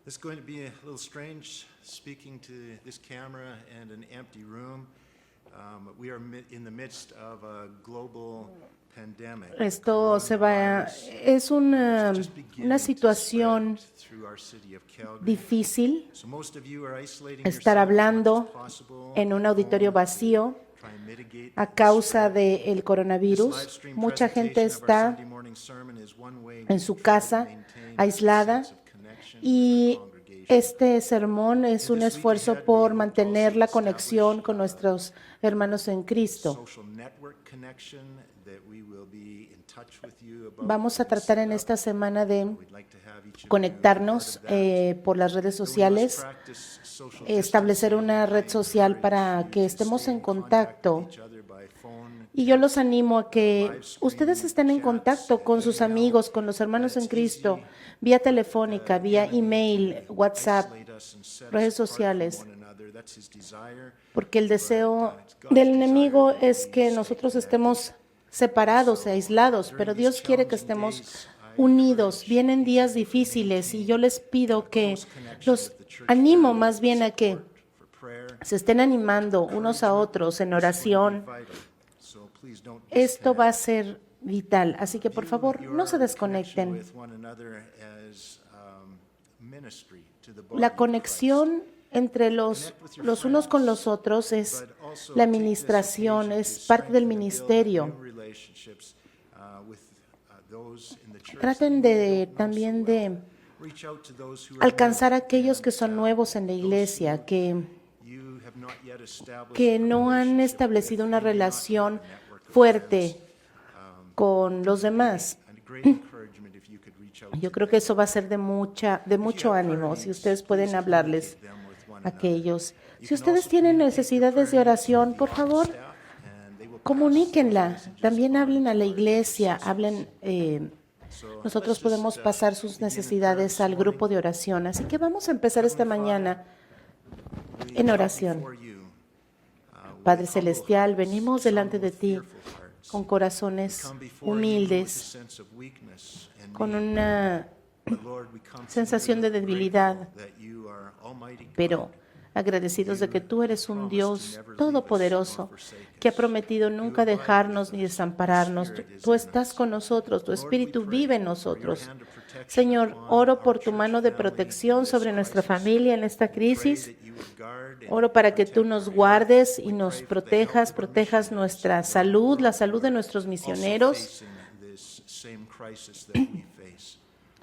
It's going to be a little strange speaking to this camera and an empty room. We are in the midst of a global pandemic. Esto es una situación difícil, estar hablando en un auditorio vacío a causa del coronavirus. Mucha gente está en su casa, aislada, y este sermón es un esfuerzo por mantener la conexión con nuestros hermanos en Cristo. Vamos a tratar en esta semana de conectarnos por las redes sociales, establecer una red social para que estemos en contacto. Y yo los animo a que ustedes estén en contacto con sus amigos, con los hermanos en Cristo, vía telefónica, vía email, WhatsApp, redes sociales. Porque el deseo del enemigo es que nosotros estemos separados e aislados, pero Dios quiere que estemos unidos. Vienen días difíciles y yo les pido que los animo más bien a que se estén animando unos a otros en oración. Esto va a ser vital, así que por favor no se desconecten. La conexión entre los unos con los otros es la administración, es parte del ministerio. Traten también de alcanzar a aquellos que son nuevos en la iglesia, que no han establecido una relación fuerte con los demás. Yo creo que eso va a ser de mucho ánimo, si ustedes pueden hablarles a aquellos. Si ustedes tienen necesidades de oración, por favor, comuníquenla. También hablen a la iglesia, nosotros podemos pasar sus necesidades al grupo de oración. Así que vamos a empezar esta mañana en oración. Padre Celestial, venimos delante de ti con corazones humildes, con una sensación de debilidad, pero agradecidos de que tú eres un Dios todopoderoso que ha prometido nunca dejarnos ni desampararnos. Tú estás con nosotros, tu Espíritu vive en nosotros. Señor, oro por tu mano de protección sobre nuestra familia en esta crisis. Oro para que tú nos guardes y nos protejas nuestra salud, la salud de nuestros misioneros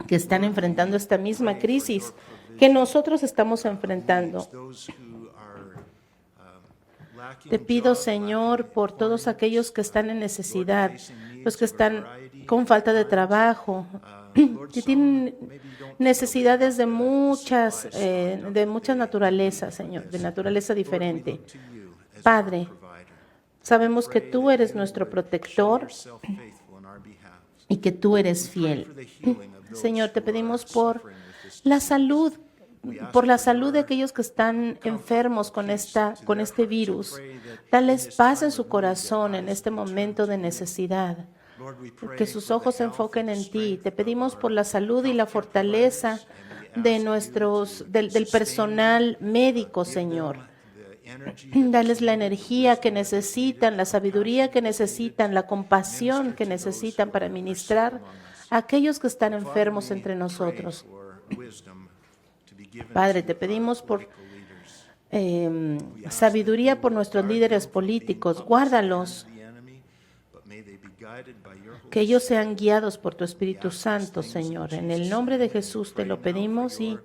que están enfrentando esta misma crisis que nosotros estamos enfrentando. Te pido, Señor, por todos aquellos que están en necesidad, los que están con falta de trabajo, que tienen necesidades de mucha naturaleza, Señor, de naturaleza diferente. Padre, sabemos que tú eres nuestro protector y que tú eres fiel. Señor, te pedimos por la salud de aquellos que están enfermos con este virus. Dales paz en su corazón en este momento de necesidad. Que sus ojos se enfoquen en ti. Te pedimos por la salud y la fortaleza del personal médico, Señor. Dales la energía que necesitan, la sabiduría que necesitan, la compasión que necesitan para ministrar a aquellos que están enfermos entre nosotros. Padre, te pedimos por sabiduría por nuestros líderes políticos. Guárdalos, que ellos sean guiados por tu Espíritu Santo, Señor. En el nombre de Jesús te lo pedimos y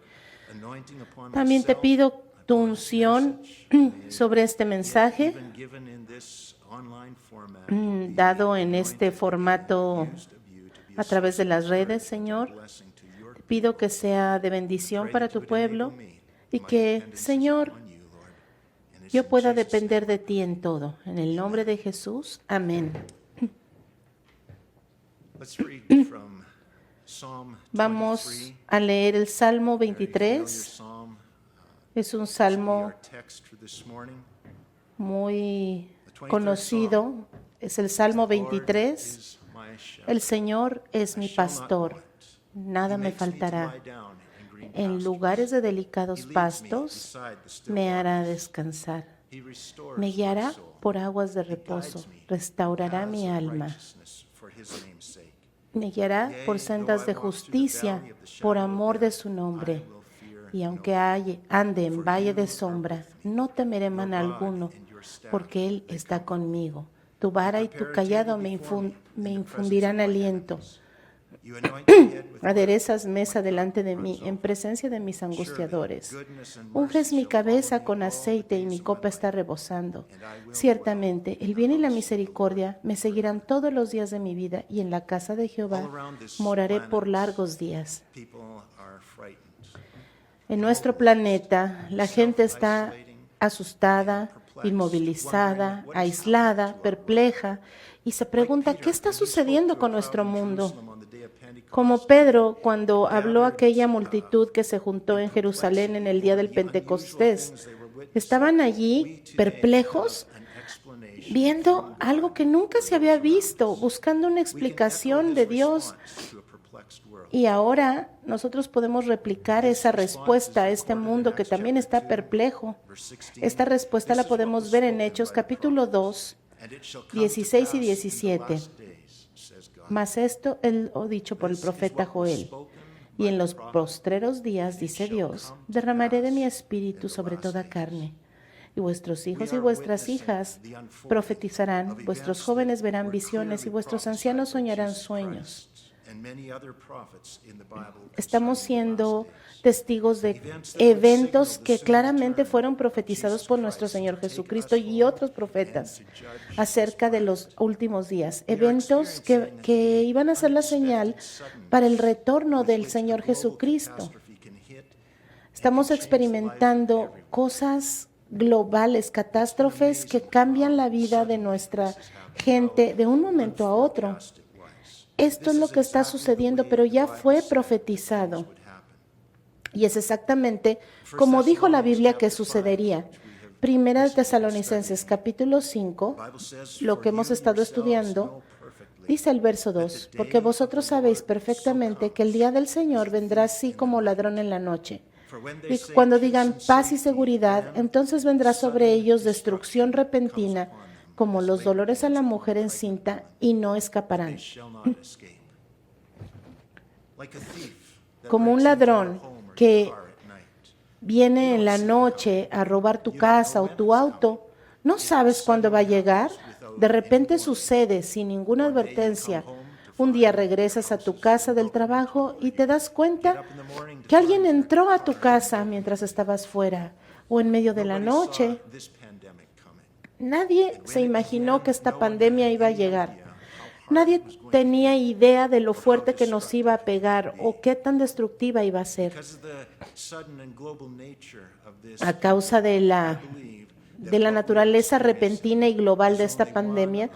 también te pido tu unción sobre este mensaje dado en este formato a través de las redes, Señor. Te pido que sea de bendición para tu pueblo y que, Señor, yo pueda depender de ti en todo. En el nombre de Jesús, amén. Vamos a leer el Salmo 23. Es un salmo muy conocido. Es el Salmo 23. El Señor es mi pastor, nada me faltará. En lugares de delicados pastos me hará descansar. Me guiará por aguas de reposo, restaurará mi alma. Me guiará por sendas de justicia, por amor de su nombre. Y aunque ande en valle de sombra, no temeré mal alguno, porque Él está conmigo. Tu vara y tu callado me infundirán aliento. Aderezas mesa delante de mí, en presencia de mis angustiadores. Unges mi cabeza con aceite y mi copa está rebosando. Ciertamente, el bien y la misericordia me seguirán todos los días de mi vida, y en la casa de Jehová moraré por largos días. En nuestro planeta, la gente está asustada, inmovilizada, aislada, perpleja, y se pregunta, ¿qué está sucediendo con nuestro mundo? Como Pedro, cuando habló a aquella multitud que se juntó en Jerusalén en el día del Pentecostés, estaban allí perplejos, viendo algo que nunca se había visto, buscando una explicación de Dios. Y ahora nosotros podemos replicar esa respuesta a este mundo que también está perplejo. Esta respuesta la podemos ver en Hechos capítulo 2, 16 y 17. Mas esto es lo dicho por el profeta Joel. Y en los postreros días, dice Dios, derramaré de mi espíritu sobre toda carne. Y vuestros hijos y vuestras hijas profetizarán, vuestros jóvenes verán visiones y vuestros ancianos soñarán sueños. Estamos siendo testigos de eventos que claramente fueron profetizados por nuestro Señor Jesucristo y otros profetas acerca de los últimos días. Eventos que iban a ser la señal para el retorno del Señor Jesucristo. Estamos experimentando cosas globales, catástrofes que cambian la vida de nuestra gente de un momento a otro. Esto es lo que está sucediendo, pero ya fue profetizado. Y es exactamente como dijo la Biblia que sucedería. Primera de Tesalonicenses capítulo 5, lo que hemos estado estudiando, dice el verso 2, porque vosotros sabéis perfectamente que el día del Señor vendrá así como ladrón en la noche. Y cuando digan paz y seguridad, entonces vendrá sobre ellos destrucción repentina, como los dolores a la mujer encinta, y no escaparán. Como un ladrón que viene en la noche a robar tu casa o tu auto, no sabes cuándo va a llegar. De repente sucede sin ninguna advertencia. Un día regresas a tu casa del trabajo y te das cuenta que alguien entró a tu casa mientras estabas fuera o en medio de la noche. Nadie se imaginó que esta pandemia iba a llegar. Nadie tenía idea de lo fuerte que nos iba a pegar o qué tan destructiva iba a ser. A causa de la naturaleza repentina y global de esta pandemia,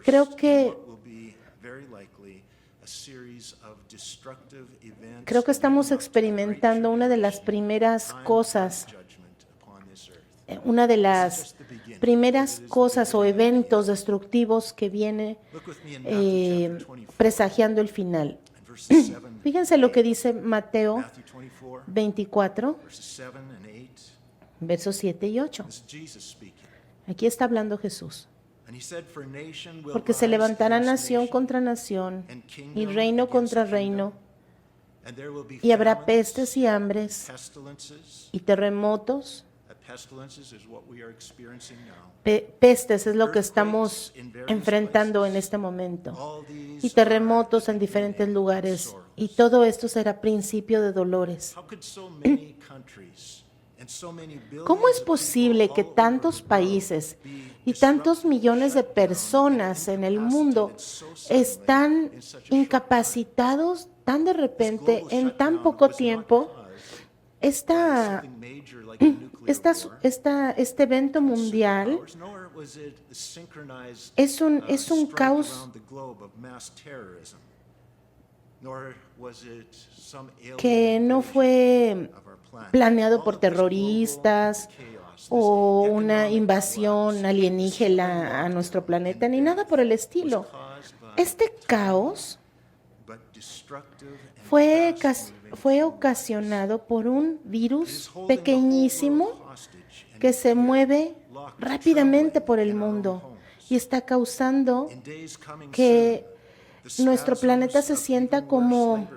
creo que estamos experimentando una de las primeras cosas o eventos destructivos que viene presagiando el final. Fíjense lo que dice Mateo 24, versos 7 y 8. Aquí está hablando Jesús. Porque se levantará nación contra nación y reino contra reino, y habrá pestes y hambres y terremotos. Pestes es lo que estamos enfrentando en este momento, y terremotos en diferentes lugares, y todo esto será principio de dolores. ¿Cómo es posible que tantos países y tantos millones de personas en el mundo están incapacitados tan de repente en tan poco tiempo? Este evento mundial es un caos que no fue planeado por terroristas o una invasión alienígena a nuestro planeta, ni nada por el estilo. Este caos but destructive and fue ocasionado por un virus pequeñísimo que se mueve rápidamente por el mundo y está causando que nuestro planeta se sienta como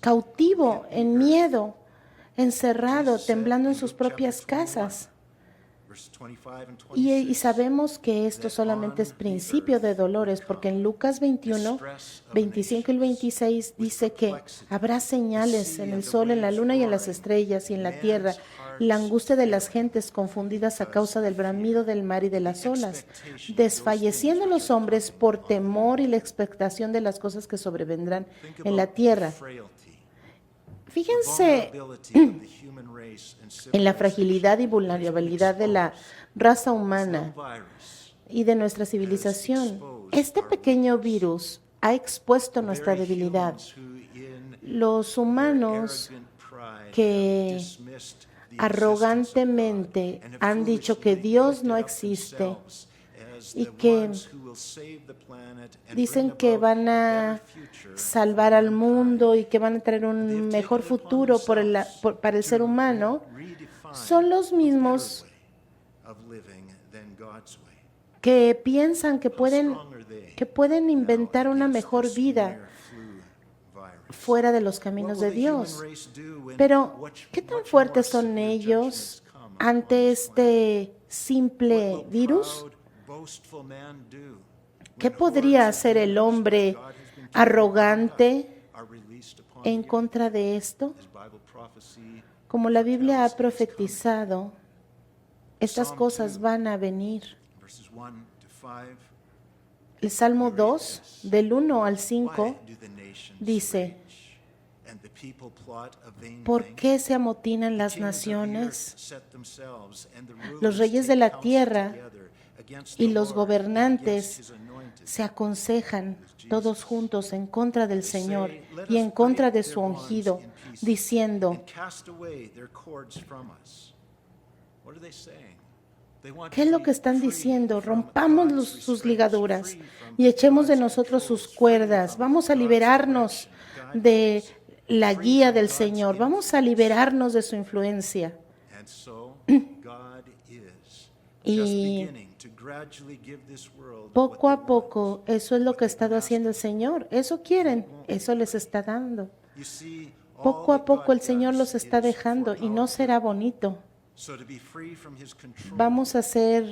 cautivo, en miedo, encerrado, temblando en sus propias casas. Y sabemos que esto solamente es principio de dolores, porque en Lucas 21, 25 y 26 dice que habrá señales en el sol, en la luna y en las estrellas y en la tierra, la angustia de las gentes confundidas a causa del bramido del mar y de las olas, desfalleciendo los hombres por temor y la expectación de las cosas que sobrevendrán en la tierra. Fíjense en la fragilidad y vulnerabilidad de la raza humana y de nuestra civilización. Este pequeño virus ha expuesto nuestra debilidad. Los humanos que arrogantemente han dicho que Dios no existe y que dicen que van a salvar al mundo y que van a traer un mejor futuro para el ser humano, son los mismos que piensan que pueden inventar una mejor vida fuera de los caminos de Dios. Pero, ¿qué tan fuertes son ellos ante este simple virus? ¿Qué podría hacer el hombre arrogante en contra de esto? Como la Biblia ha profetizado, estas cosas van a venir. El Salmo 2, del 1 al 5, dice: ¿por qué se amotinan las naciones? Los reyes de la tierra y los gobernantes se aconsejan todos juntos en contra del Señor y en contra de su ungido, diciendo: ¿qué es lo que están diciendo? Rompamos sus ligaduras y echemos de nosotros sus cuerdas. Vamos a liberarnos de la guía del Señor. Vamos a liberarnos de su influencia. Y poco a poco, eso es lo que ha estado haciendo el Señor. Eso quieren, eso les está dando. Poco a poco el Señor los está dejando y no será bonito. Vamos a ser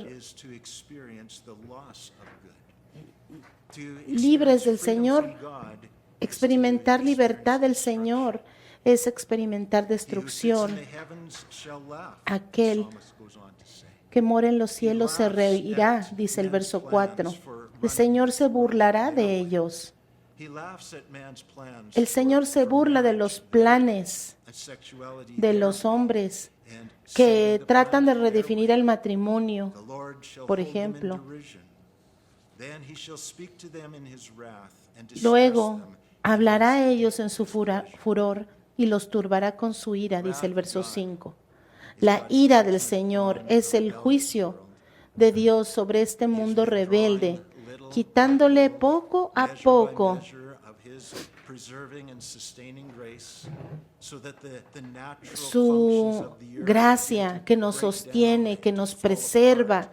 libres del Señor. Experimentar libertad del Señor es experimentar destrucción. Aquel que mora en los cielos se reirá, dice el verso 4. El Señor se burlará de ellos. El Señor se burla de los planes de los hombres que tratan de redefinir el matrimonio, por ejemplo. Luego hablará a ellos en su furor y los turbará con su ira, dice el verso 5. La ira del Señor es el juicio de Dios sobre este mundo rebelde, quitándole poco a poco su gracia que nos sostiene, que nos preserva.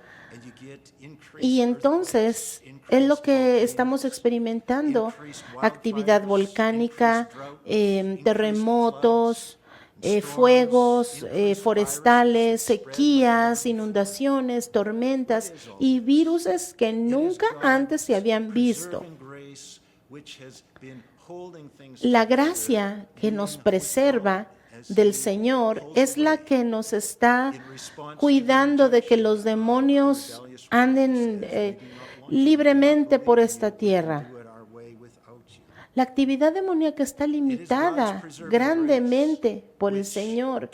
Y entonces es lo que estamos experimentando: actividad volcánica, terremotos, fuegos forestales, sequías, inundaciones, tormentas y virus que nunca antes se habían visto. La gracia que nos preserva del Señor es la que nos está cuidando de que los demonios anden libremente por esta tierra. La actividad demoníaca está limitada grandemente por el Señor.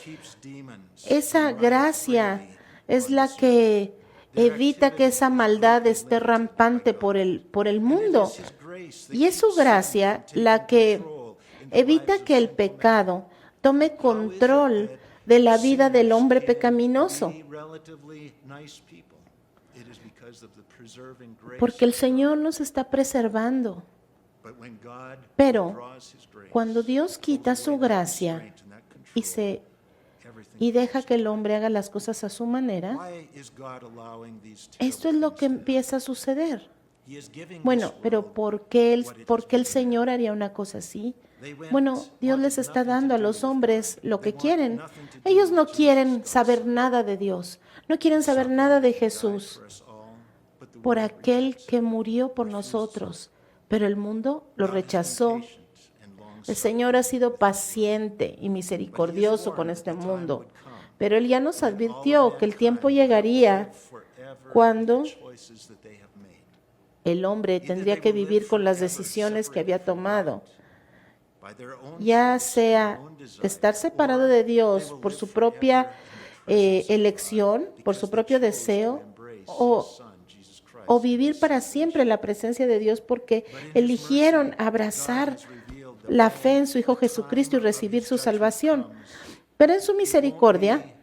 Esa gracia es la que evita que esa maldad esté rampante por el mundo. Y es su gracia la que evita que el pecado tome control de la vida del hombre pecaminoso. Porque el Señor nos está preservando. Pero cuando Dios quita su gracia y deja que el hombre haga las cosas a su manera, esto es lo que empieza a suceder. Bueno, pero ¿por qué el Señor haría una cosa así? Bueno, Dios les está dando a los hombres lo que quieren. Ellos no quieren saber nada de Dios, no quieren saber nada de Jesús, por aquel que murió por nosotros, pero el mundo lo rechazó. El Señor ha sido paciente y misericordioso con este mundo, pero Él ya nos advirtió que el tiempo llegaría cuando el hombre tendría que vivir con las decisiones que había tomado, ya sea estar separado de Dios por su propia elección, por su propio deseo, o vivir para siempre en la presencia de Dios porque eligieron abrazar la fe en su Hijo Jesucristo y recibir su salvación. Pero en su misericordia,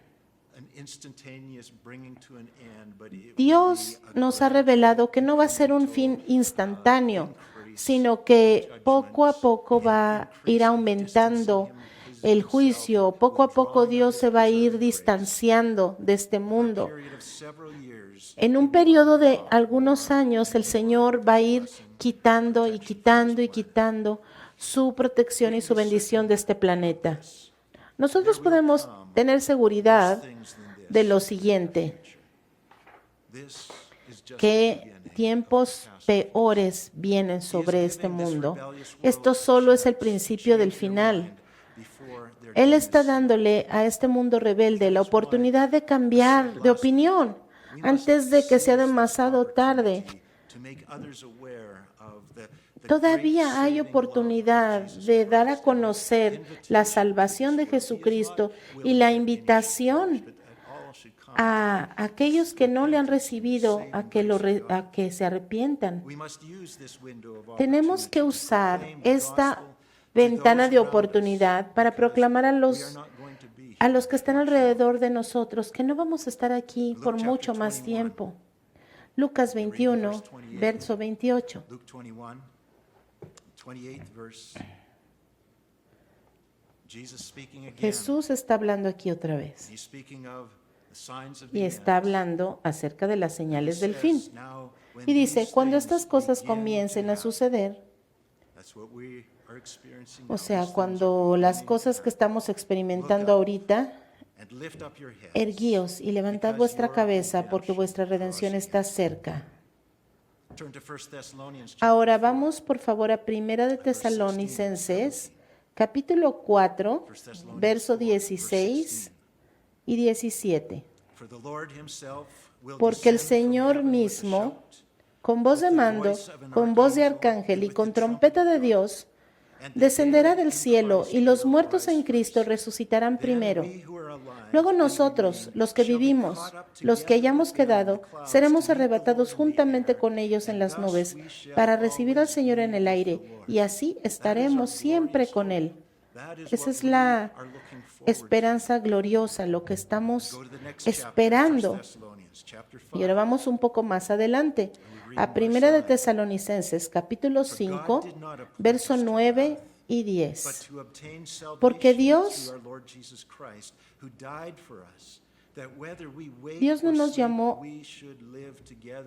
Dios nos ha revelado que no va a ser un fin instantáneo, sino que poco a poco va a ir aumentando el juicio. Poco a poco Dios se va a ir distanciando de este mundo. En un periodo de algunos años, el Señor va a ir quitando y quitando y quitando su protección y su bendición de este planeta. Nosotros podemos tener seguridad de lo siguiente, que tiempos peores vienen sobre este mundo. Esto solo es el principio del final. Él está dándole a este mundo rebelde la oportunidad de cambiar de opinión antes de que sea demasiado tarde. Todavía hay oportunidad de dar a conocer la salvación de Jesucristo y la invitación a aquellos que no le han recibido a que se arrepientan. Tenemos que usar esta ventana de oportunidad para proclamar a los que están alrededor de nosotros que no vamos a estar aquí por mucho más tiempo. Lucas 21, verso 28. Jesús está hablando aquí otra vez y está hablando acerca de las señales del fin. Y dice, cuando estas cosas comiencen a suceder, o sea, cuando las cosas que estamos experimentando ahorita, erguíos y levantad vuestra cabeza porque vuestra redención está cerca. Ahora vamos por favor a Primera de Tesalonicenses, capítulo 4, verso 16 y 17. Porque el Señor mismo, con voz de mando, con voz de arcángel y con trompeta de Dios, descenderá del cielo y los muertos en Cristo resucitarán primero. Luego nosotros, los que vivimos, los que hayamos quedado, seremos arrebatados juntamente con ellos en las nubes para recibir al Señor en el aire y así estaremos siempre con Él. Esa es la esperanza gloriosa, lo que estamos esperando. Y ahora vamos un poco más adelante, a Primera de Tesalonicenses, capítulo 5, verso 9 y 10. Porque Dios no nos llamó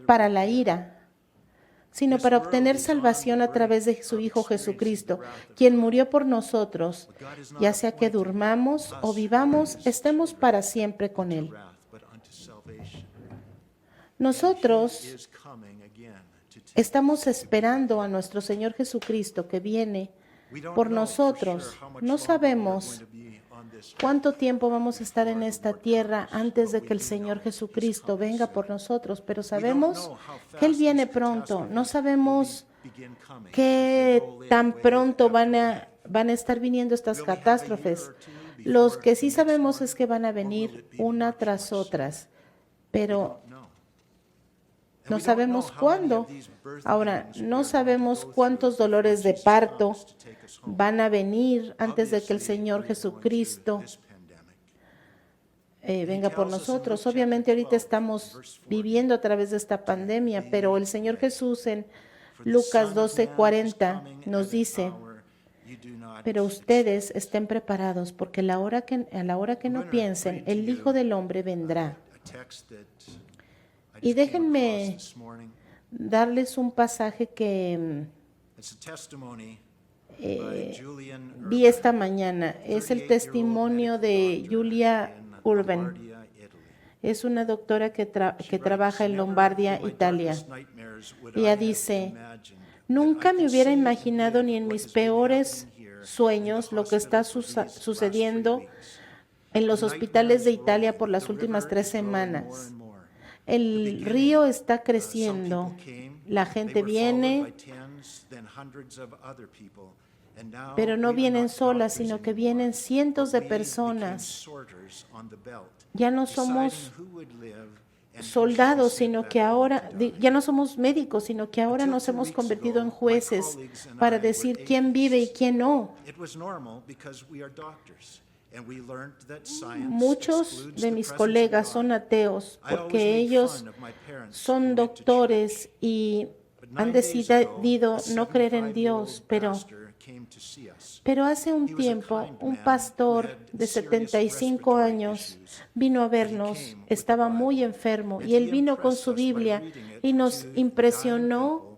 para la ira, sino para obtener salvación a través de su Hijo Jesucristo, quien murió por nosotros, ya sea que durmamos o vivamos, estemos para siempre con Él. Nosotros estamos esperando a nuestro Señor Jesucristo que viene por nosotros. No sabemos cuánto tiempo vamos a estar en esta tierra antes de que el Señor Jesucristo venga por nosotros, pero sabemos que Él viene pronto. No sabemos qué tan pronto van a estar viniendo estas catástrofes. Lo que sí sabemos es que van a venir una tras otras, pero no sabemos cuándo. Ahora, no sabemos cuántos dolores de parto van a venir antes de que el Señor Jesucristo venga por nosotros. Obviamente ahorita estamos viviendo a través de esta pandemia, pero el Señor Jesús en Lucas 12:40 nos dice, pero ustedes estén preparados porque a la hora que no piensen, el Hijo del Hombre vendrá. Y déjenme darles un pasaje que vi esta mañana. Es el testimonio de Julia Urban. Es una doctora que trabaja en Lombardia, Italia. Ella dice, nunca me hubiera imaginado ni en mis peores sueños lo que está sucediendo en los hospitales de Italia por las últimas 3 semanas. El río está creciendo, la gente viene, pero no vienen solas, sino que vienen cientos de personas. Ya no somos soldados, sino que ahora, ya no somos médicos, sino que ahora nos hemos convertido en jueces para decir quién vive y quién no. Muchos de mis colegas son ateos porque ellos son doctores y han decidido no creer en Dios, pero hace un tiempo un pastor de 75 años vino a vernos, estaba muy enfermo y él vino con su Biblia y nos impresionó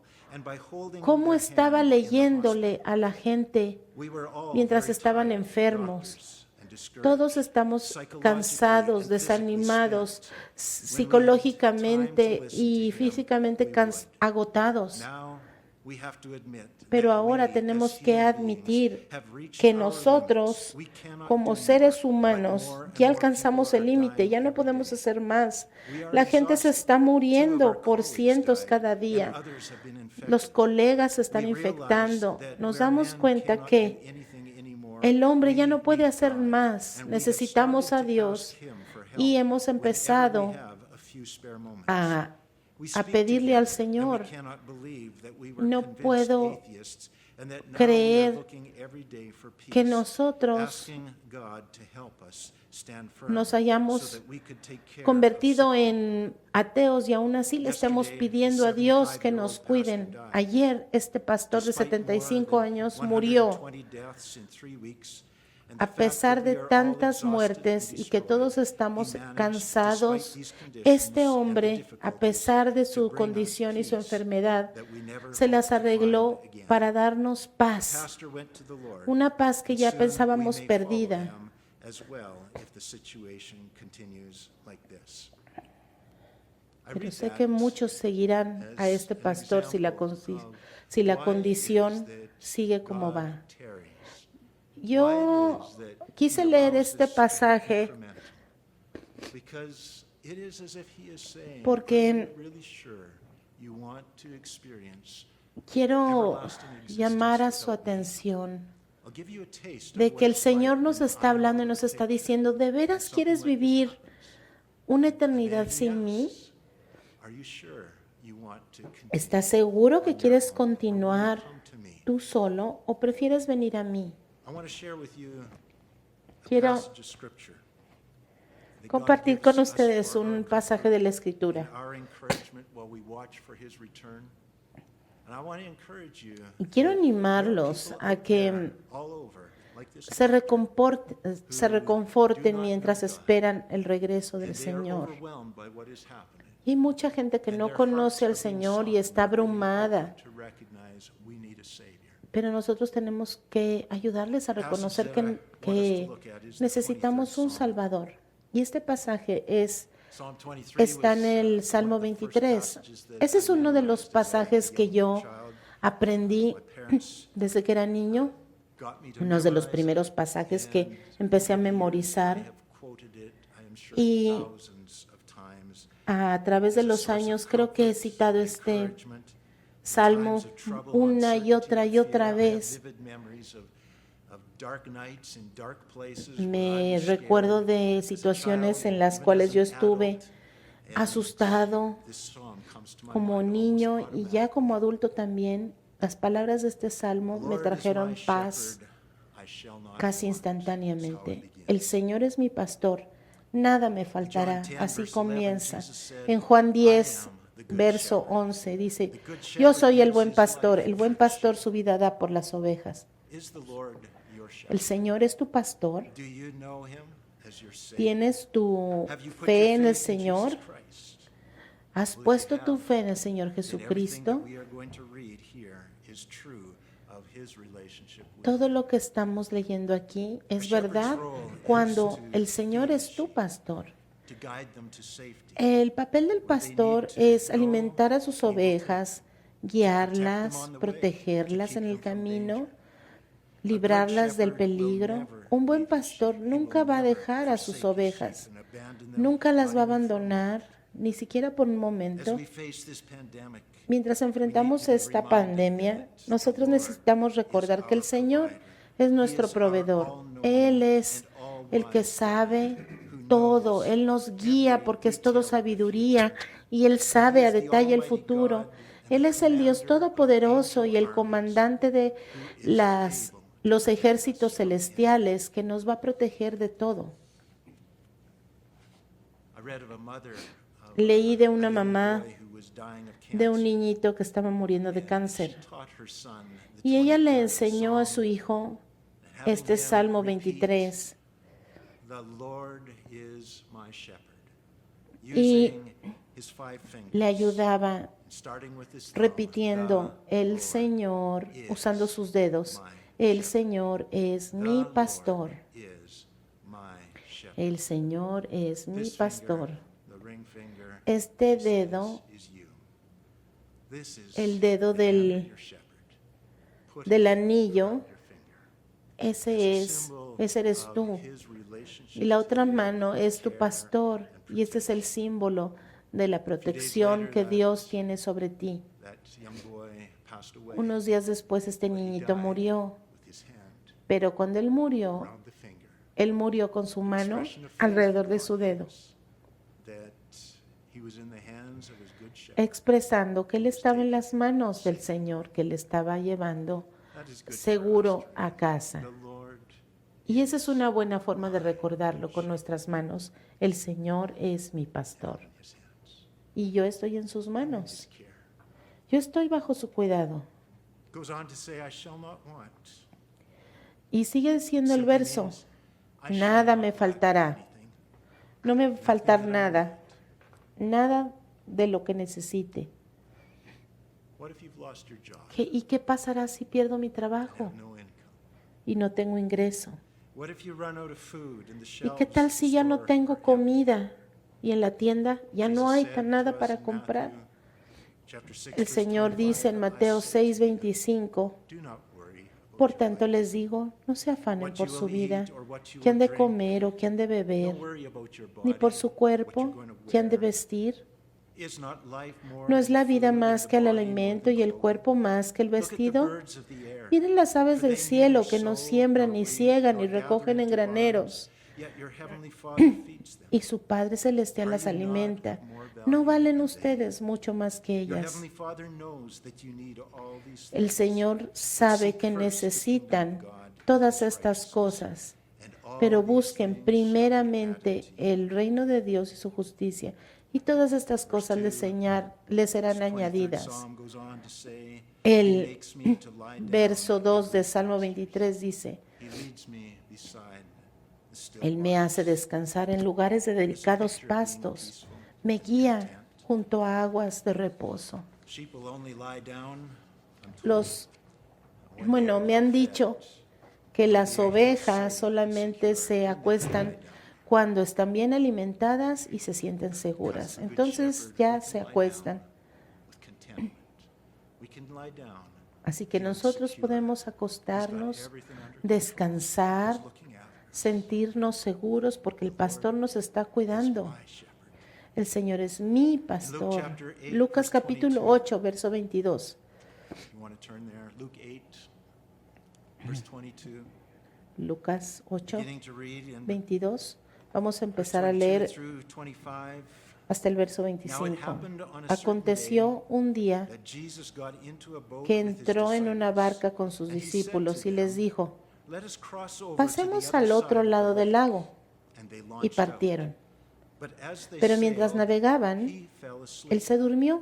cómo estaba leyéndole a la gente mientras estaban enfermos. Todos estamos cansados, desanimados, psicológicamente y físicamente agotados. Pero ahora tenemos que admitir que nosotros, como seres humanos, ya alcanzamos el límite, ya no podemos hacer más. La gente se está muriendo por cientos cada día. Los colegas se están infectando. Nos damos cuenta que el hombre ya no puede hacer más. Necesitamos a Dios y hemos empezado a pedirle al Señor. No puedo creer que nosotros nos hayamos convertido en ateos y aún así le estamos pidiendo a Dios que nos cuiden. Ayer este pastor de 75 años murió. A pesar de tantas muertes y que todos estamos cansados, este hombre, a pesar de su condición y su enfermedad, se las arregló para darnos paz, una paz que ya pensábamos perdida. Pero sé que muchos seguirán a este pastor si la condición sigue como va. Yo quise leer este pasaje porque quiero llamar a su atención de que el Señor nos está hablando y nos está diciendo, ¿de veras quieres vivir una eternidad sin mí? ¿Estás seguro que quieres continuar tú solo o prefieres venir a mí? Quiero compartir con ustedes un pasaje de la Escritura. Y quiero animarlos a que se reconforten mientras esperan el regreso del Señor. Y hay mucha gente que no conoce al Señor y está abrumada. Pero nosotros tenemos que ayudarles a reconocer que necesitamos un Salvador. Y este pasaje está en el Salmo 23. Ese es uno de los pasajes que yo aprendí desde que era niño. Uno de los primeros pasajes que empecé a memorizar. Y a través de los años creo que he citado este Salmo una y otra vez. Me recuerdo de situaciones en las cuales yo estuve asustado como niño y ya como adulto también. Las palabras de este salmo me trajeron paz casi instantáneamente. El Señor es mi pastor, nada me faltará. Así comienza. En Juan 10 verso 11, dice, yo soy el buen pastor su vida da por las ovejas. Is the Lord your shepherd? El Señor es tu pastor. Do you know him as your Savior? ¿Tienes tu Have you put fe en your el faith in Señor? Jesus Christ? ¿Has puesto tu fe en el Señor That everything Jesucristo? that we are going to read here is true of his relationship with Todo you. lo que estamos leyendo aquí es verdad cuando el Señor es tu pastor. To guide them to safety. El papel del pastor es alimentar a sus ovejas, guiarlas, protegerlas en el camino, librarlas del peligro. Un buen pastor nunca va a dejar a sus ovejas, nunca las va a abandonar, ni siquiera por un As momento. we face this pandemic, Mientras enfrentamos esta pandemia, nosotros necesitamos recordar que el Señor es nuestro proveedor. Él es el que sabe todo. Él nos guía porque es todo sabiduría y Él sabe a detalle el futuro. Él es el Dios todopoderoso y el comandante de los ejércitos celestiales que nos va a proteger de todo. I read of a mother of Leí de una a young mamá boy who was dying of de un cancer. niñito que estaba muriendo de She cáncer. taught her son the Y ella le 23rd enseñó a Psalm, su hijo having este him Salmo repeat, 23. The Lord is my shepherd. Y Using his five fingers, le ayudaba starting with his thumb, repitiendo, "The el Lord Señor, is usando sus dedos, my el Señor es The mi Lord pastor, is my shepherd." el Señor es mi This pastor. finger, the ring finger, Este says, dedo, is you. This is el dedo the hand of del your shepherd. Put del it anillo, around your finger. ese It's a symbol ese eres of tú. his relationship Y la to otra you, mano es tu care pastor, and y este es el protection. símbolo de la protección que Dios tiene sobre ti. That young boy passed away Unos días después este but he niñito died murió, with his hand pero cuando él murió, around the finger. él murió con su mano Expression of faith alrededor in de God su dedo, is that he was in the hands of his good shepherd. expresando que él estaba en las manos del Señor, que le estaba llevando That is good for seguro us to a casa. The Lord Y esa es una buena forma de recordarlo con nuestras manos. El Señor es mi pastor in his hands, y yo estoy en sus in his manos. care. Yo estoy bajo su cuidado. Goes on to say, I shall not want. Y sigue diciendo el Simply verso, means, I shall nada not me lack faltará. anything. No me va a faltar Nothing that I nada, nada de lo que necesite. need. What if you've lost your job? ¿Y qué pasará si pierdo mi and trabajo have no income? y no tengo ingreso? What if you run out of food and the ¿Y shelves qué tal of the si ya no store tengo are empty? comida y en la tienda ya no Jesus hay said to nada us para in comprar? Matthew chapter 6, El verse Señor 25, dice en "I Mateo say to you, 6:25, do not worry about por your tanto life, les digo, no se afanen what por you su will vida, eat or what you qué han will de drink. comer o qué han de beber, Don't worry about your ni por body, su what you're cuerpo, going to qué han de wear. vestir. Is not life more ¿No es than la vida food and más the que el body more alimento than y el clothing? cuerpo más que el Look at the vestido? birds of the air. Miren las aves For del they cielo neither que no sow, siembran, nor ni reap, ciegan, ni nor gather recogen en into graneros, barns, yet your heavenly Father feeds them. y su Padre Celestial Are las you not alimenta. of more ¿No value valen than ustedes mucho más que Your ellas? heavenly Father knows that you need all these El things. Señor sabe Seek que first the kingdom necesitan of God and todas his estas righteousness, cosas, and all pero these busquen things shall be added primeramente to you. el reino de Dios y su justicia, y todas estas cosas les serán This 23rd añadidas. Psalm goes on to say, El He makes me to lie down verso in 2 de green Salmo pastures. 23 dice, He leads me beside the still Él me hace waters. descansar en lugares de delicados pastos, me guía junto a aguas de reposo. Sheep will only lie down until Bueno, me han dicho que las ovejas solamente se acuestan cuando están bien alimentadas y se sienten seguras. Entonces ya se acuestan. with contentment. We can lie down, Así que nosotros podemos acostarnos, everything under descansar, He's looking after us. sentirnos seguros porque el pastor nos está cuidando. My shepherd. El Señor es mi pastor. Lucas capítulo 8, verso 22. You want to turn there? Luke 8, verse 22. Lucas 8, Beginning to read in 22. Vamos a verse empezar a 22 leer through 25. hasta el verso 25. Aconteció un día That Jesus got into a boat que with his entró en una disciples, barca con sus and he said discípulos to y les them, dijo, "Let us cross over to the pasemos other al otro side of lado the del lake." lago. And they Y launched out, partieron. But as they Pero mientras sailed, navegaban, he fell asleep. él se durmió.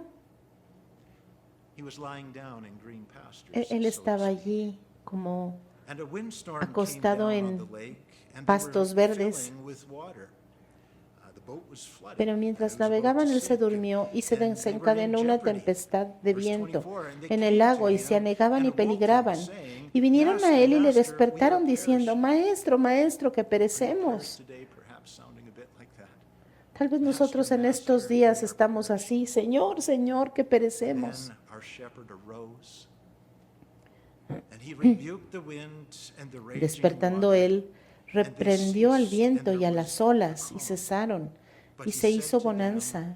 He was lying down in green pastures, Él so estaba to speak. allí como And a windstorm came acostado down en on the lake, and they pastos were verdes. filling with water. The boat was flooded, Pero and mientras it was about navegaban, to él se sink, durmió y se and they were in desencadenó una jeopardy. tempestad de Verse viento 24, and they en came el lago to y se him anegaban y and awoke him, peligraban. saying, Y vinieron a Master, él y le Master, we are despertaron diciendo, perishing. Maestro, Maestro, que Are your prayers perecemos. today perhaps sounding a bit like that? Tal vez Master, nosotros en estos Master, días we are estamos perishing. así, Señor, Señor, que perecemos. Then our shepherd arose, and he rebuked the wind and the raging Despertando water, él, reprendió al viento y a las olas y cesaron y se hizo bonanza.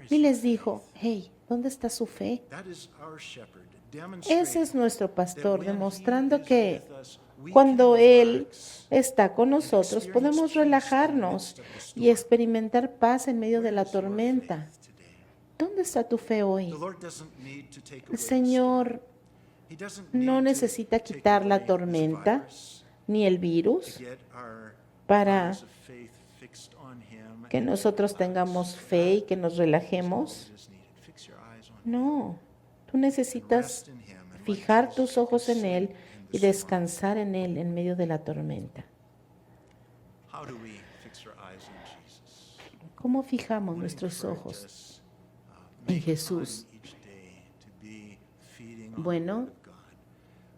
Y les dijo, hey, ¿dónde está su fe? That is our shepherd, Ese es demonstrating nuestro that pastor, when he demostrando is que with us, we cuando can Él relax está con nosotros, experience podemos peace in the relajarnos midst of the storm. y experimentar paz en medio de Where la is your tormenta. faith today? ¿Dónde está tu fe hoy? The Lord doesn't need to take away El the Señor storm. He doesn't no need to necesita take quitar la away this tormenta virus ni el to virus get our para eyes of faith fixed on him que and nosotros relax. tengamos fe y que nos That's all relajemos. we just need. Fix your eyes on him No, tú and necesitas rest in him. And like fijar Jesus, tus you can ojos en sleep Él in y the storm. descansar en Él en medio de la tormenta. How do we fix our eyes on Jesus? ¿Cómo fijamos I wanna nuestros encourage ojos us, en make Jesús? time each day to be feeding on the Bueno, Word of God.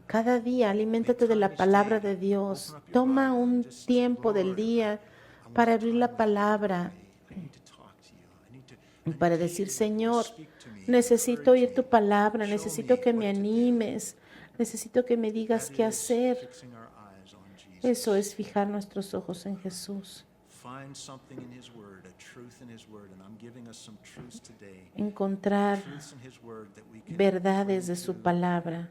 cada día aliméntate de la palabra de Dios. Toma un tiempo del día para abrir la palabra y para decir, Señor, necesito oír tu palabra, necesito que me animes, necesito que me digas qué hacer. Eso es fijar nuestros ojos en Jesús. Encontrar verdades de su palabra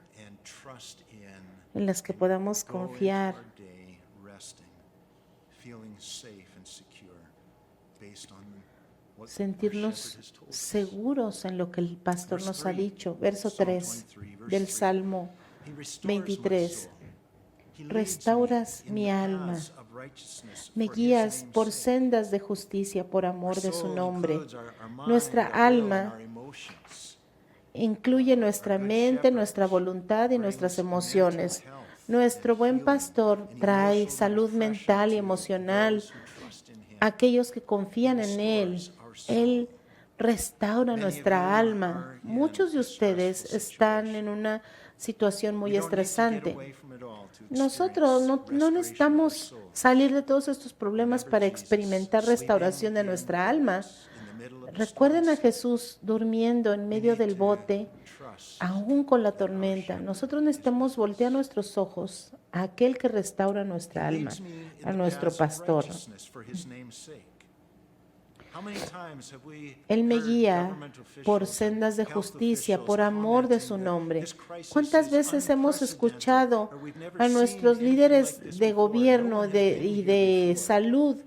en las que podamos confiar, sentirnos seguros en lo que el pastor nos ha dicho. Verso 3 del Salmo 23. Restauras mi alma, me guías por sendas de justicia por amor de su nombre. Nuestra alma incluye nuestra mente, nuestra voluntad y nuestras emociones. Nuestro buen pastor trae salud mental y emocional a aquellos que confían en Él. Él restaura nuestra alma. Muchos de ustedes están en una situación muy estresante. Nosotros no necesitamos salir de todos estos problemas para experimentar restauración de nuestra alma. Recuerden a Jesús durmiendo en medio del bote, aún con la tormenta. Nosotros necesitamos voltear nuestros ojos a aquel que restaura nuestra alma, a nuestro pastor. Él me guía por sendas de justicia, por amor de su nombre. ¿Cuántas veces hemos escuchado a nuestros líderes de gobierno y de salud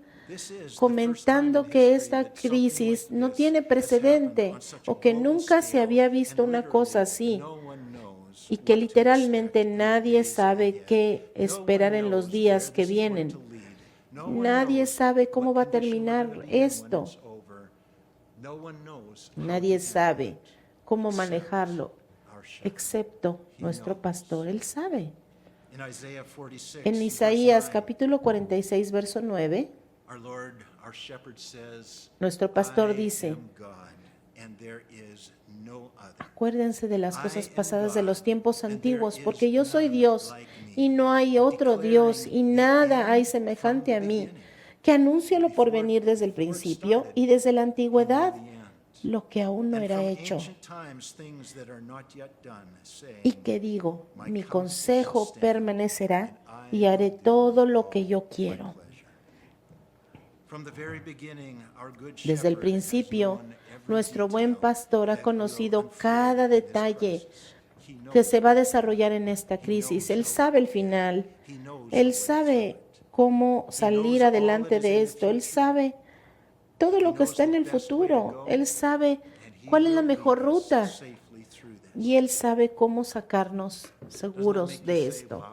comentando que esta crisis no tiene precedente o que nunca se había visto una cosa así y que literalmente nadie sabe qué esperar en los días que vienen? Nadie sabe cómo va a terminar esto. Nadie sabe cómo manejarlo, excepto nuestro pastor. Él sabe. En Isaías capítulo 46, verso 9, nuestro pastor dice, acuérdense de las cosas pasadas de los tiempos antiguos, porque yo soy Dios y no hay otro Dios y nada hay semejante a mí, que anuncio lo por venir desde el principio y desde la antigüedad, lo que aún no era hecho. Y que digo, mi consejo permanecerá y haré todo lo que yo quiero. Desde el principio, nuestro buen pastor ha conocido cada detalle que se va a desarrollar en esta crisis. Él sabe el final. Él sabe cómo salir adelante de esto. Él sabe todo lo que está en el futuro. Él sabe cuál es la mejor ruta. Y Él sabe cómo sacarnos seguros de esto.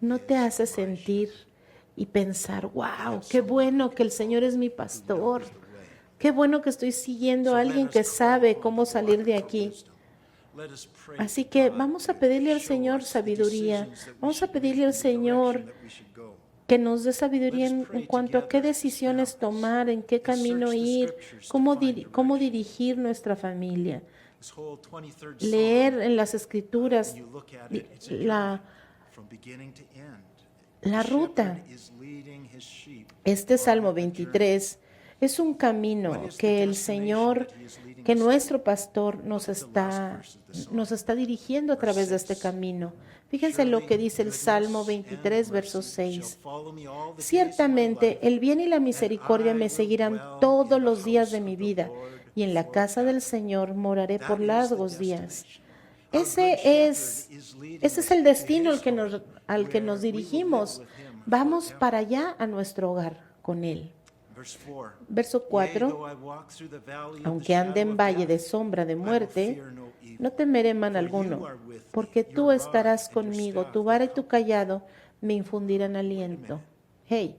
¿No te hace sentir y pensar, wow, qué bueno que el Señor es mi pastor. Qué bueno que estoy siguiendo a alguien que sabe cómo salir de aquí. Así que vamos a pedirle al Señor sabiduría. Vamos a pedirle al Señor que nos dé sabiduría en cuanto a qué decisiones tomar, en qué camino ir, cómo dirigir nuestra familia. Leer en las Escrituras la ruta. Este Salmo 23 es un camino que el Señor, que nuestro pastor nos está dirigiendo a través de este camino. Fíjense lo que dice el Salmo 23, verso 6. Ciertamente el bien y la misericordia me seguirán todos los días de mi vida, y en la casa del Señor moraré por largos días. Ese es el destino al que nos dirigimos. Vamos para allá a nuestro hogar con Él. Verso 4. Aunque ande en valle de sombra de muerte, no temeré mal alguno, porque tú estarás conmigo, tu vara y tu cayado me infundirán aliento. Hey,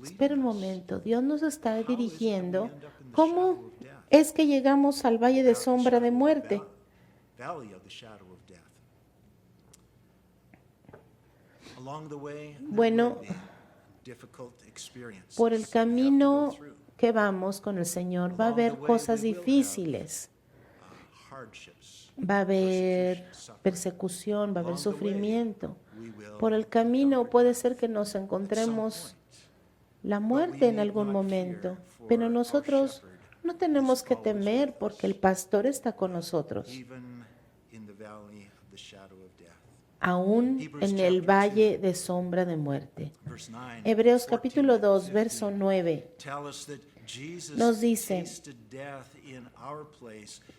espera un momento, Dios nos está dirigiendo. ¿Cómo es que llegamos al valle de sombra de muerte? Bueno, por el camino que vamos con el Señor va a haber cosas difíciles, va a haber persecución, va a haber sufrimiento. Por el camino puede ser que nos encontremos la muerte en algún momento, pero nosotros no tenemos que temer porque el pastor está con nosotros. Aún en el valle de sombra de muerte. Hebreos capítulo 2, verso 9 nos dice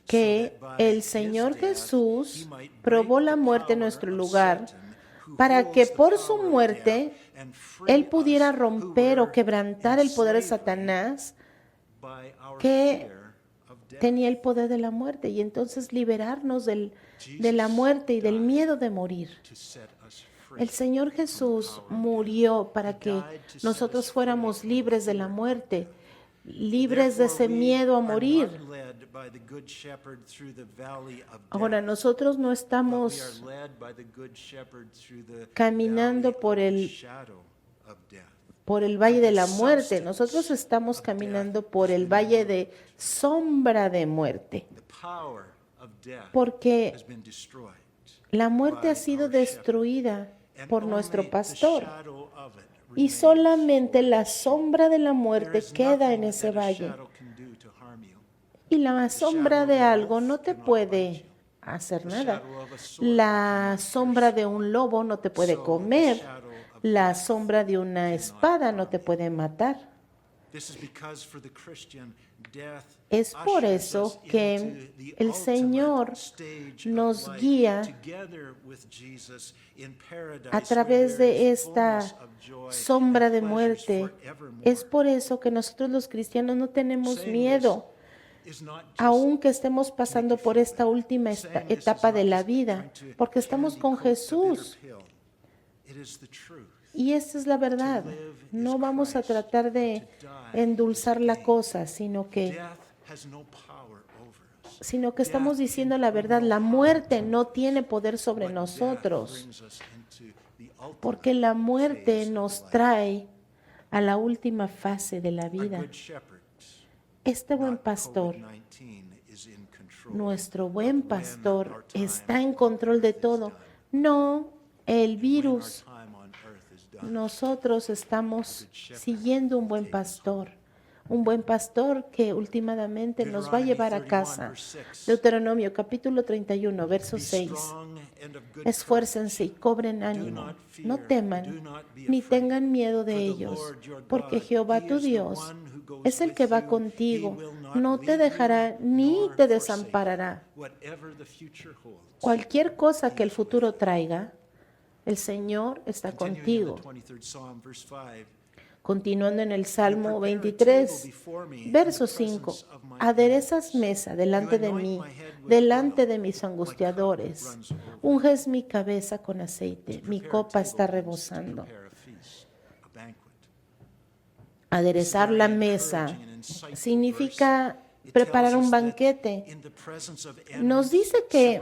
que el Señor Jesús probó la muerte en nuestro lugar para que por su muerte Él pudiera romper o quebrantar el poder de Satanás que tenía el poder de la muerte y entonces liberarnos de la muerte y del miedo de morir. El Señor Jesús murió para que nosotros fuéramos libres de la muerte, libres de ese miedo a morir. Ahora nosotros no estamos caminando por el valle de la muerte, nosotros estamos caminando por el valle de sombra de muerte, porque la muerte ha sido destruida por nuestro pastor y solamente la sombra de la muerte queda en ese valle. Y la sombra de algo no te puede hacer nada. La sombra de un lobo no te puede comer. La sombra de una espada no te puede matar. Es por eso que el Señor nos guía a través de esta sombra de muerte. Es por eso que nosotros los cristianos no tenemos miedo, aunque estemos pasando por esta última etapa de la vida, porque estamos con Jesús. Y esta es la verdad. No vamos a tratar de endulzar la cosa, sino que estamos diciendo la verdad. La muerte no tiene poder sobre nosotros, porque la muerte nos trae a la última fase de la vida. Este buen pastor, nuestro buen pastor, está en control de todo. No el virus. Nosotros estamos siguiendo un buen pastor que últimamente nos va a llevar a casa. Deuteronomio capítulo 31, verso 6. Esfuércense y cobren ánimo, no teman, ni tengan miedo de ellos, porque Jehová tu Dios es el que va contigo, no te dejará ni te desamparará. Cualquier cosa que el futuro traiga, el Señor está contigo. Continuando en el Salmo 23, verso 5. Aderezas mesa delante de mí, delante de mis angustiadores. Unges mi cabeza con aceite, mi copa está rebosando. Aderezar la mesa significa preparar un banquete. Nos dice que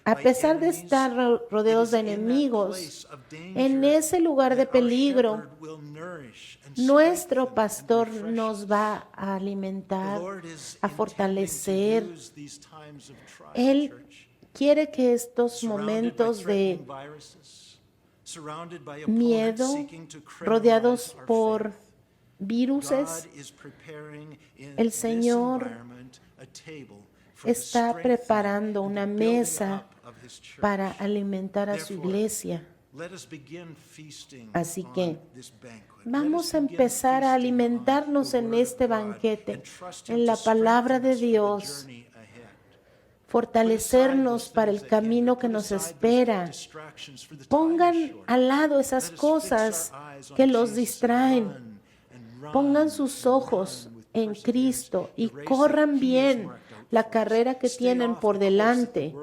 a pesar de estar rodeados de enemigos, en ese lugar de peligro, nuestro pastor nos va a alimentar, a fortalecer. Él quiere que estos momentos de miedo, rodeados por viruses, el Señor está preparando una mesa para alimentar a su iglesia. Así que vamos a empezar a alimentarnos en este banquete, en la palabra de Dios, fortalecernos para el camino que nos espera. Pongan al lado esas cosas que los distraen. Pongan sus ojos en Cristo y corran bien la carrera que tienen por delante.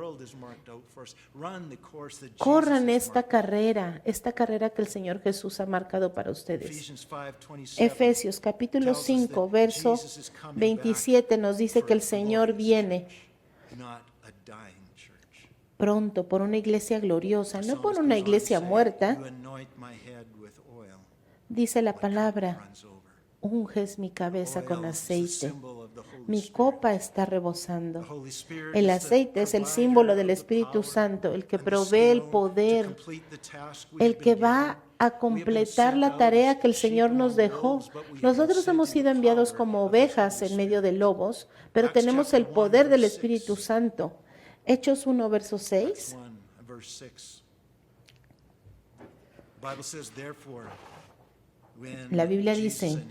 Corran esta carrera que el Señor Jesús ha marcado para ustedes. Efesios capítulo 5, verso 27 nos dice que el Señor viene pronto por una iglesia gloriosa, no por una iglesia muerta. Dice la palabra: unges mi cabeza con aceite, mi copa está rebosando. El aceite es el símbolo del Espíritu Santo, el que provee el poder, el que va a completar la tarea que el Señor nos dejó. Nosotros hemos sido enviados como ovejas en medio de lobos, pero tenemos el poder del Espíritu Santo. Hechos 1, verso 6. La Biblia dice: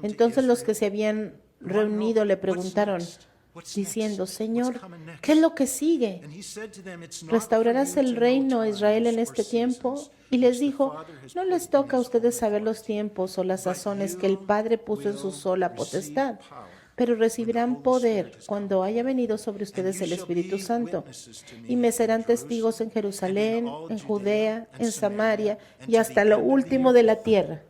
entonces los que se habían reunido le preguntaron, diciendo: Señor, ¿qué es lo que sigue? ¿Restaurarás el reino a Israel en este tiempo? Y les dijo: no les toca a ustedes saber los tiempos o las sazones que el Padre puso en su sola potestad, pero recibirán poder cuando haya venido sobre ustedes el Espíritu Santo, y me serán testigos en Jerusalén, en Judea, en Samaria y hasta lo último de la tierra.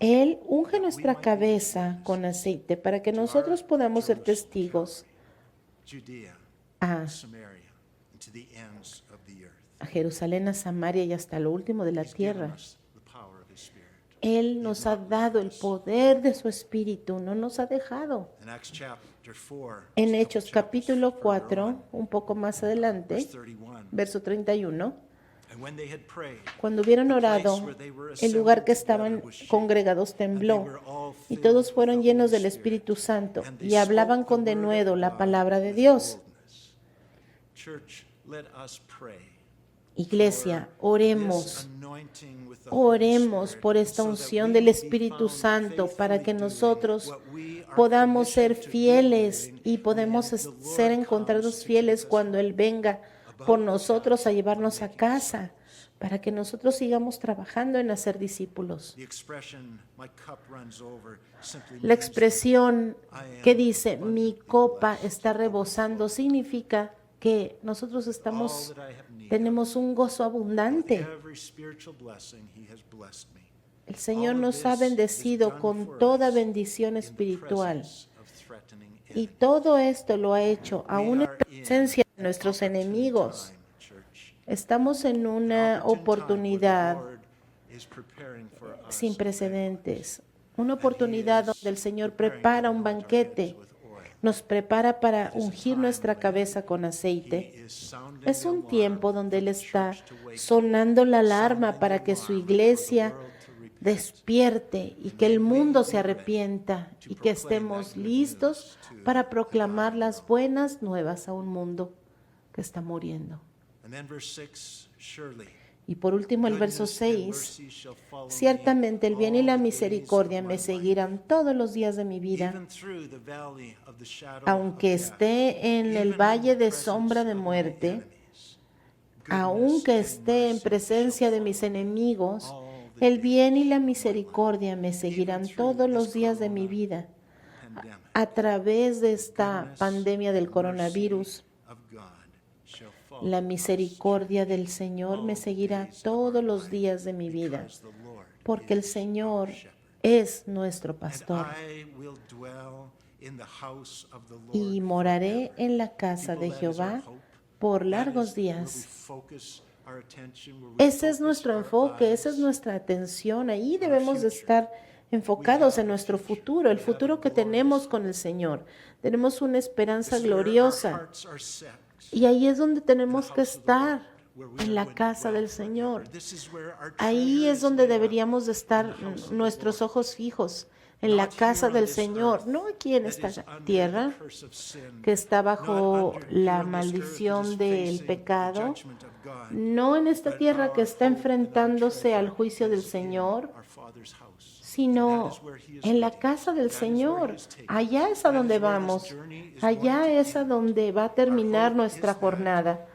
Él unge nuestra cabeza con aceite para que nosotros podamos ser testigos a Jerusalén, a Samaria y hasta lo último de la tierra. Él nos ha dado el poder de su Espíritu, no nos ha dejado. En Hechos capítulo 4, un poco más adelante, verso 31, cuando hubieron orado, el lugar que estaban congregados tembló, y todos fueron llenos del Espíritu Santo y hablaban con denuedo la palabra de Dios. Iglesia, oremos por esta unción del Espíritu Santo para que nosotros podamos ser fieles y podemos ser encontrados fieles cuando Él venga por nosotros a llevarnos a casa, para que nosotros sigamos trabajando en hacer discípulos. La expresión que dice mi copa está rebosando significa que nosotros tenemos un gozo abundante. El Señor nos ha bendecido con toda bendición espiritual. Y todo esto lo ha hecho aún en presencia de nuestros enemigos. Estamos en una oportunidad sin precedentes. Una oportunidad donde el Señor prepara un banquete. Nos prepara para ungir nuestra cabeza con aceite. Es un tiempo donde Él está sonando la alarma para que su iglesia despierte y que el mundo se arrepienta y que estemos listos para proclamar las buenas nuevas a un mundo que está muriendo. Y por último el verso 6, ciertamente el bien y la misericordia me seguirán todos los días de mi vida, aunque esté en el valle de sombra de muerte, aunque esté en presencia de mis enemigos, el bien y la misericordia me seguirán todos los días de mi vida. A través de esta pandemia del coronavirus, La misericordia del Señor me seguirá todos los días de mi vida, porque el Señor es nuestro pastor. Y moraré en la casa de Jehová por largos días. Ese es nuestro enfoque, esa es nuestra atención. Ahí debemos de estar enfocados en nuestro futuro, el futuro que tenemos con el Señor. Tenemos una esperanza gloriosa. Y ahí es donde tenemos que estar, en la casa del Señor. Ahí es donde deberíamos de estar nuestros ojos fijos, en la casa del Señor, no aquí en esta tierra que está bajo la maldición del pecado, no en esta tierra que está enfrentándose al juicio del Señor, sino en la casa del Señor. Allá es a donde vamos, allá es a donde va a terminar nuestra jornada.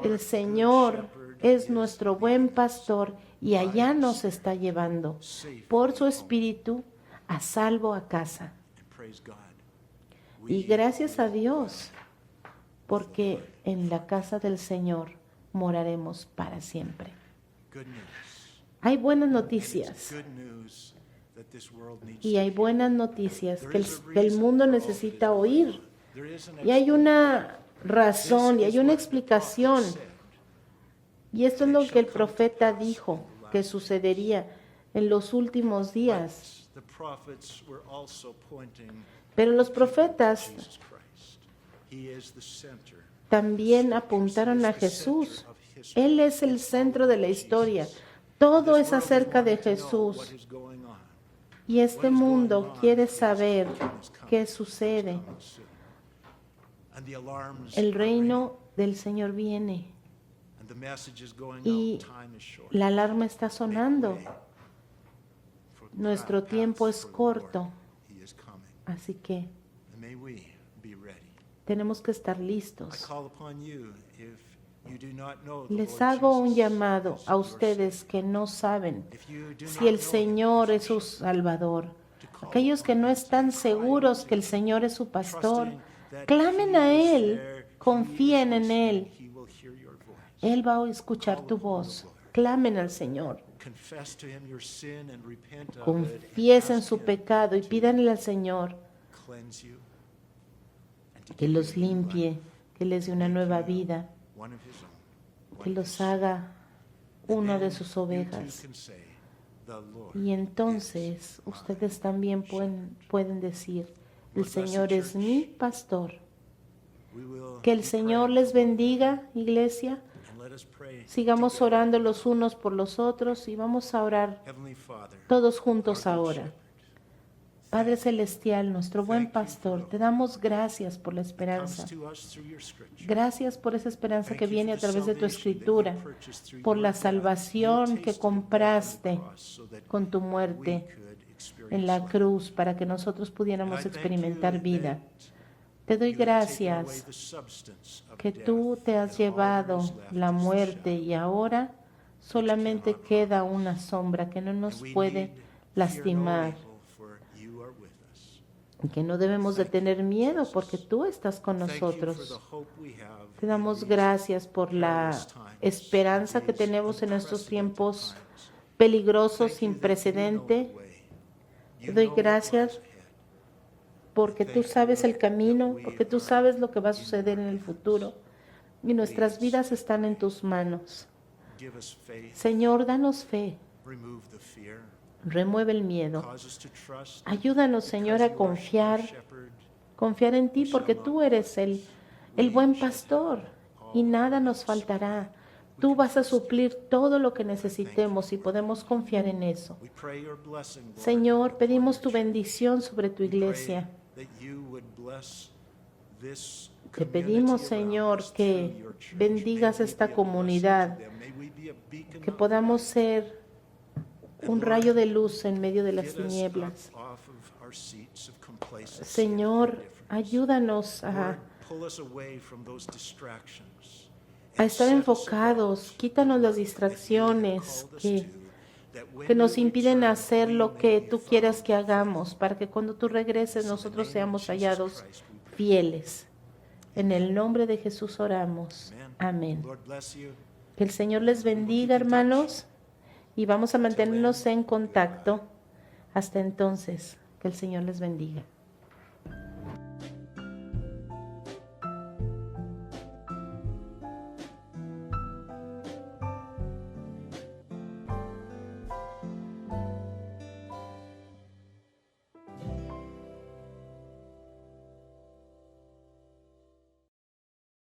El Señor es nuestro buen pastor y allá nos está llevando por su Espíritu a salvo a casa. Y gracias a Dios, porque en la casa del Señor moraremos para siempre. Hay buenas noticias. Y hay buenas noticias que el mundo necesita oír. Y hay una razón y hay una explicación. Y esto es lo que el profeta dijo que sucedería en los últimos días. Pero los profetas también apuntaron a Jesús. Él es el centro de la historia. Todo es acerca de Jesús. Y este mundo quiere saber qué sucede. El reino del Señor viene. Y la alarma está sonando. Nuestro tiempo es corto. Así que tenemos que estar listos. Les hago un llamado a ustedes que no saben si el Señor es su Salvador. Aquellos que no están seguros que el Señor es su pastor, clamen a Él, confíen en Él. Él va a escuchar tu voz. Clamen al Señor. Confiesen su pecado y pídanle al Señor que los limpie, que les dé una nueva vida, que los haga una de sus ovejas. Y entonces ustedes también pueden decir, el Señor es mi pastor. Que el Señor les bendiga, iglesia. Sigamos orando los unos por los otros y vamos a orar todos juntos ahora. Padre Celestial, nuestro buen pastor, te damos gracias por la esperanza. Gracias por esa esperanza que viene a través de tu escritura, por la salvación que compraste con tu muerte en la cruz para que nosotros pudiéramos experimentar vida. Te doy gracias que tú te has llevado la muerte y ahora solamente queda una sombra que no nos puede lastimar. Que no debemos de tener miedo porque tú estás con nosotros. Te damos gracias por la esperanza que tenemos en estos tiempos peligrosos sin precedente. Te doy gracias porque tú sabes el camino, porque tú sabes lo que va a suceder en el futuro y nuestras vidas están en tus manos. Señor, danos fe. Remueve el miedo. Ayúdanos, Señor, a confiar en ti, porque tú eres el buen pastor y nada nos faltará. Tú vas a suplir todo lo que necesitemos y podemos confiar en eso. Señor, pedimos tu bendición sobre tu iglesia. Te pedimos, Señor, que bendigas esta comunidad, que podamos ser un rayo de luz en medio de las tinieblas. Señor, ayúdanos a estar enfocados, quítanos las distracciones que nos impiden hacer lo que tú quieras que hagamos, para que cuando tú regreses nosotros seamos hallados fieles. En el nombre de Jesús oramos. Amén. Lord bless you. Que el Señor les bendiga, hermanos, y vamos a mantenernos en contacto. Hasta entonces, que el Señor les bendiga.